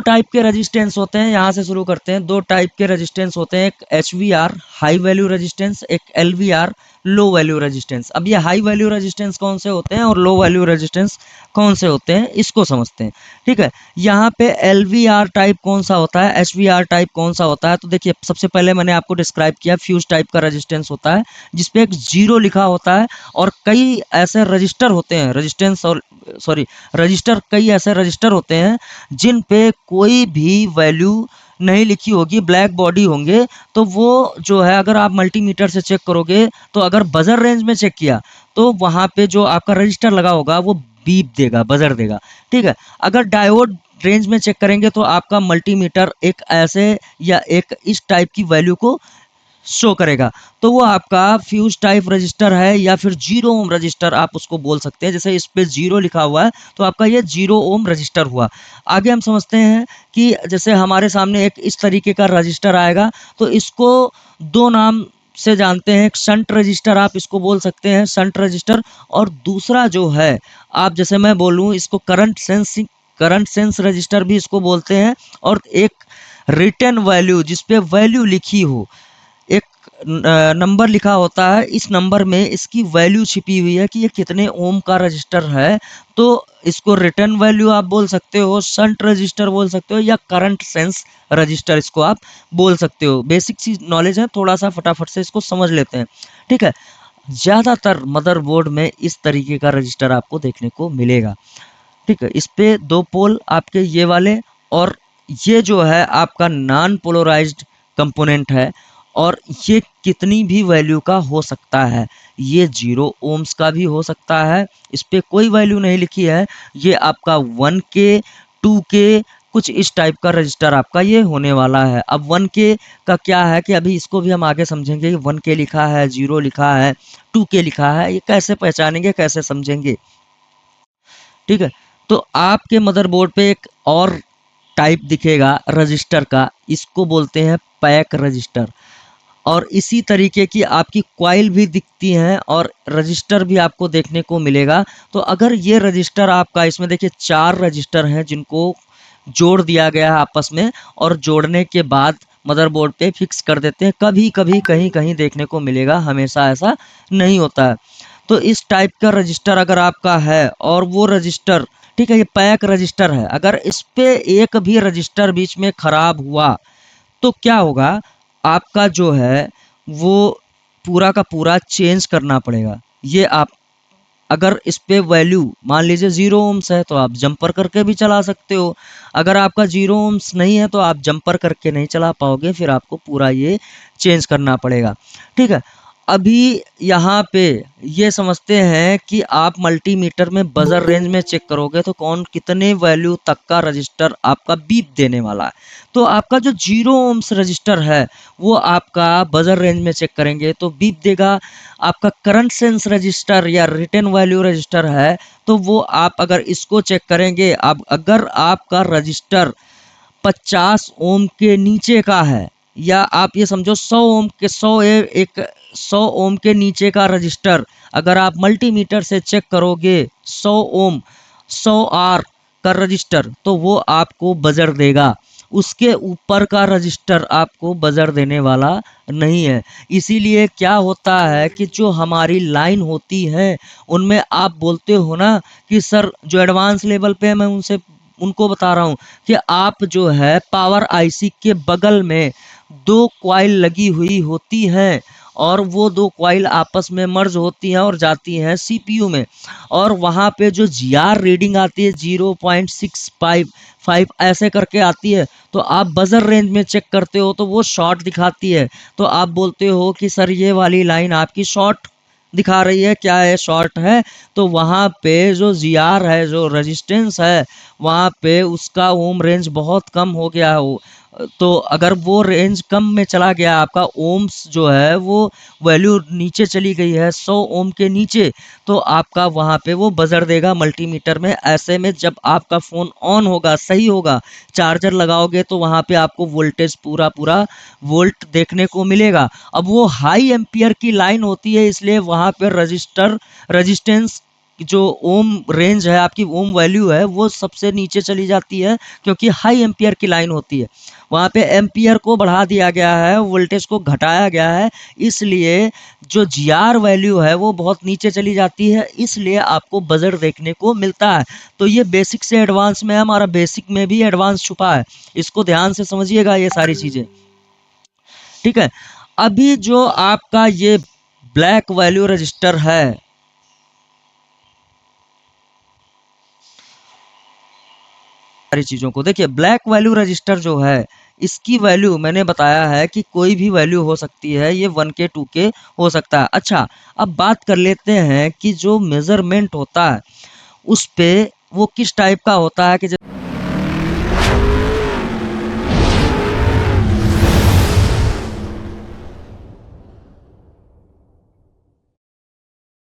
Type के resistance होते हैं, यहाँ से शुरू करते हैं। दो टाइप के रेजिस्टेंस होते हैं, एक HVR हाई वैल्यू रेजिस्टेंस, एक LVR लो वैल्यू रेजिस्टेंस। अब ये हाई वैल्यू रेजिस्टेंस कौन से होते हैं और लो वैल्यू रेजिस्टेंस कौन से होते हैं, इसको समझते हैं। ठीक है, यहाँ पे LVR टाइप कौन सा होता है, HVR टाइप कौन सा होता है। तो देखिए, सबसे पहले मैंने आपको डिस्क्राइब किया, फ्यूज टाइप का रेजिस्टेंस होता है जिसपे एक 0 लिखा होता है, और कई ऐसे रजिस्टर होते हैं, रेजिस्टेंस और सॉरी रजिस्टर, कई ऐसे रजिस्टर होते हैं जिन पे कोई भी वैल्यू नहीं लिखी होगी, ब्लैक बॉडी होंगे। तो वो जो है, अगर आप मल्टीमीटर से चेक करोगे, तो अगर बजर रेंज में चेक किया तो वहां पे जो आपका रजिस्टर लगा होगा वो बीप देगा, बजर देगा। ठीक है, अगर डायोड रेंज में चेक करेंगे तो आपका मल्टीमीटर एक ऐसे या एक इस टाइप की वैल्यू को शो करेगा। तो वो आपका फ्यूज टाइप रजिस्टर है, या फिर 0 ओम रजिस्टर आप उसको बोल सकते हैं। जैसे इस पे 0 लिखा हुआ है तो आपका ये 0 ओम रजिस्टर हुआ। आगे हम समझते हैं कि जैसे हमारे सामने एक इस तरीके का रजिस्टर आएगा, तो इसको दो नाम से जानते हैं। एक शंट रजिस्टर आप इसको बोल सकते हैं, शंट रजिस्टर, और दूसरा जो है, आप जैसे मैं बोलूँ इसको करंट सेंस रजिस्टर भी इसको बोलते हैं। और एक रिटन वैल्यू, जिसपे वैल्यू लिखी हो, एक नंबर लिखा होता है, इस नंबर में इसकी वैल्यू छिपी हुई है कि ये कितने ओम का रजिस्टर है। तो इसको रिटर्न वैल्यू आप बोल सकते हो, शंट रजिस्टर बोल सकते हो, या करंट सेंस रजिस्टर इसको आप बोल सकते हो। बेसिक चीज नॉलेज है, थोड़ा सा फटाफट से इसको समझ लेते हैं। ठीक है, ज़्यादातर मदरबोर्ड में इस तरीके का रजिस्टर आपको देखने को मिलेगा। ठीक है, इस पे दो पोल आपके ये वाले, और ये जो है आपका नॉन पोलराइज्ड कंपोनेंट है, और ये कितनी भी वैल्यू का हो सकता है। ये 0 ओम्स का भी हो सकता है, इस पे कोई वैल्यू नहीं लिखी है। ये आपका 1K 2K कुछ इस टाइप का रजिस्टर आपका ये होने वाला है। अब 1K का क्या है कि अभी इसको भी हम आगे समझेंगे। 1K लिखा है, 0 लिखा है, 2K लिखा है, ये कैसे पहचानेंगे, कैसे समझेंगे। ठीक है, तो आपके मदरबोर्ड पे एक और टाइप दिखेगा रजिस्टर का, इसको बोलते हैं पैक रजिस्टर। और इसी तरीके की आपकी कॉइल भी दिखती हैं, और रजिस्टर भी आपको देखने को मिलेगा। तो अगर ये रजिस्टर आपका, इसमें देखिए 4 रजिस्टर हैं जिनको जोड़ दिया गया है आपस में, और जोड़ने के बाद मदरबोर्ड पे फिक्स कर देते हैं। कभी कभी कहीं कहीं देखने को मिलेगा, हमेशा ऐसा नहीं होता है। तो इस टाइप का रजिस्टर अगर आपका है, और वो रजिस्टर, ठीक है, ये पैक रजिस्टर है, अगर इस पे एक भी रजिस्टर बीच में खराब हुआ तो क्या होगा, आपका जो है वो पूरा का पूरा चेंज करना पड़ेगा। ये आप, अगर इस पे वैल्यू मान लीजिए 0 ओम्स है तो आप जंपर करके भी चला सकते हो। अगर आपका 0 ओम्स नहीं है तो आप जंपर करके नहीं चला पाओगे, फिर आपको पूरा ये चेंज करना पड़ेगा। ठीक है, अभी यहाँ पे ये समझते हैं कि आप मल्टीमीटर में बजर रेंज में चेक करोगे तो कौन कितने वैल्यू तक का रजिस्टर आपका बीप देने वाला है। तो आपका जो 0 ओम्स रजिस्टर है वो आपका बजर रेंज में चेक करेंगे तो बीप देगा। आपका करंट सेंस रजिस्टर या रिटर्न वैल्यू रजिस्टर है, तो वो आप अगर इसको चेक करेंगे, अब अगर आपका रजिस्टर 50 ओम के नीचे का है, या आप ये समझो 100 ओम के 100 ओम के नीचे का रजिस्टर अगर आप मल्टीमीटर से चेक करोगे, 100 ओम 100 आर का रजिस्टर, तो वो आपको बजर देगा। उसके ऊपर का रजिस्टर आपको बजर देने वाला नहीं है। इसीलिए क्या होता है कि जो हमारी लाइन होती है उनमें आप बोलते हो ना कि सर, जो एडवांस लेवल पे है मैं उनको बता रहा हूँ कि आप जो है पावर आईसी के बगल में 2 कॉइल लगी हुई होती हैं, और वो 2 कॉइल आपस में मर्ज होती हैं और जाती हैं सीपीयू में, और वहाँ पे जो जीआर रीडिंग आती है 0.655 ऐसे करके आती है। तो आप बजर रेंज में चेक करते हो तो वो शॉर्ट दिखाती है, तो आप बोलते हो कि सर ये वाली लाइन आपकी शॉर्ट दिखा रही है, क्या है, शॉर्ट है। तो वहाँ पे जो जीआर है, जो रेजिस्टेंस है, वहाँ पे उसका ओम रेंज बहुत कम हो गया हो। तो अगर वो रेंज कम में चला गया, आपका ओम्स जो है वो वैल्यू नीचे चली गई है 100 ओम के नीचे, तो आपका वहाँ पे वो बजर देगा मल्टीमीटर में। ऐसे में जब आपका फ़ोन ऑन होगा, सही होगा, चार्जर लगाओगे तो वहाँ पे आपको वोल्टेज पूरा पूरा वोल्ट देखने को मिलेगा। अब वो हाई एम्पियर की लाइन होती है, इसलिए वहाँ पे रेजिस्टेंस जो ओम रेंज है, आपकी ओम वैल्यू है, वो सबसे नीचे चली जाती है, क्योंकि हाई एम्पियर की लाइन होती है। वहाँ पे एम्पियर को बढ़ा दिया गया है, वोल्टेज को घटाया गया है, इसलिए जो जीआर वैल्यू है वो बहुत नीचे चली जाती है, इसलिए आपको बजर देखने को मिलता है। तो ये बेसिक से एडवांस में है, हमारा बेसिक में भी एडवांस छुपा है, इसको ध्यान से समझिएगा ये सारी चीजें। ठीक है, अभी जो आपका ये ब्लैक वैल्यू रजिस्टर है, सारी चीजों को देखिए, ब्लैक वैल्यू रजिस्टर जो है, इसकी वैल्यू मैंने बताया है कि कोई भी वैल्यू हो सकती है, ये 1K 2K हो सकता है। अच्छा, अब बात कर लेते हैं कि जो मेजरमेंट होता है उस पे वो किस टाइप का होता है कि